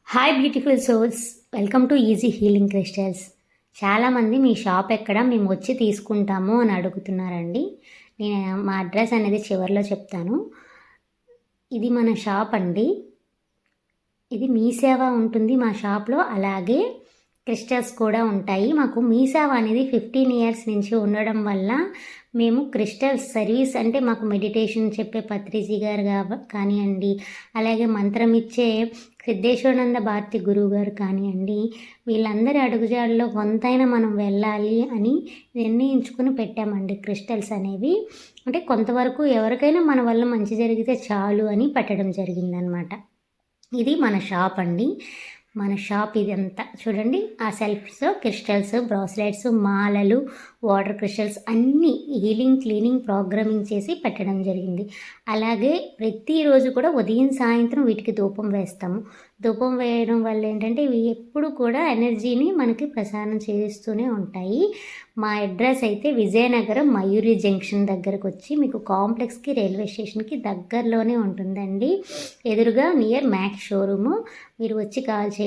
Hi beautiful souls, welcome to easy healing crystals. చాలామంది మీ shop ఎక్కడ, మేము వచ్చి తీసుకుంటాము అని అడుగుతున్నారండి. నేను మా అడ్రస్ అనేది చివరిలో చెప్తాను. ఇది మన షాప్ అండి. ఇది మీ సేవ ఉంటుంది మా షాప్లో. అలాగే క్రిస్టల్స్ కూడా ఉంటాయి. మాకు మీ సేవ అనేది 15 ఇయర్స్ నుంచి ఉండడం వల్ల మేము క్రిస్టల్స్ సర్వీస్ అంటే మాకు మెడిటేషన్ చెప్పే పత్రిజీ గారు కానివ్వండి, అలాగే మంత్రం ఇచ్చే సిద్ధేశ్వరానంద భారతి గురువు గారు కానివ్వండి, వీళ్ళందరి అడుగుజాడలో కొంతైనా మనం వెళ్ళాలి అని నిర్ణయించుకుని పెట్టామండి క్రిస్టల్స్ అనేవి. అంటే కొంతవరకు ఎవరికైనా మన వల్ల మంచి జరిగితే చాలు అని పెట్టడం జరిగిందనమాట. ఇది మన షాప్ అండి. మన షాప్ ఇదంతా చూడండి. ఆ సెల్ఫ్స్లో క్రిస్టల్స్, బ్రాస్లెట్స్, మాలలు, వాటర్ క్రిస్టల్స్ అన్నీ హీలింగ్, క్లీనింగ్, ప్రోగ్రామింగ్ చేసి పెట్టడం జరిగింది. అలాగే ప్రతిరోజు కూడా ఉదయం సాయంత్రం వీటికి ధూపం వేస్తాము. ధూపం వేయడం వల్ల ఏంటంటే ఇవి ఎప్పుడు కూడా ఎనర్జీని మనకి ప్రసారం చేస్తూనే ఉంటాయి. మా అడ్రస్ అయితే విజయనగరం మయూరి జంక్షన్ దగ్గరకు వచ్చి మీకు కాంప్లెక్స్కి, రైల్వే స్టేషన్కి దగ్గరలోనే ఉంటుందండి. ఎదురుగా నియర్ మ్యాక్స్ షోరూము. మీరు వచ్చి కాల్ చేయండి.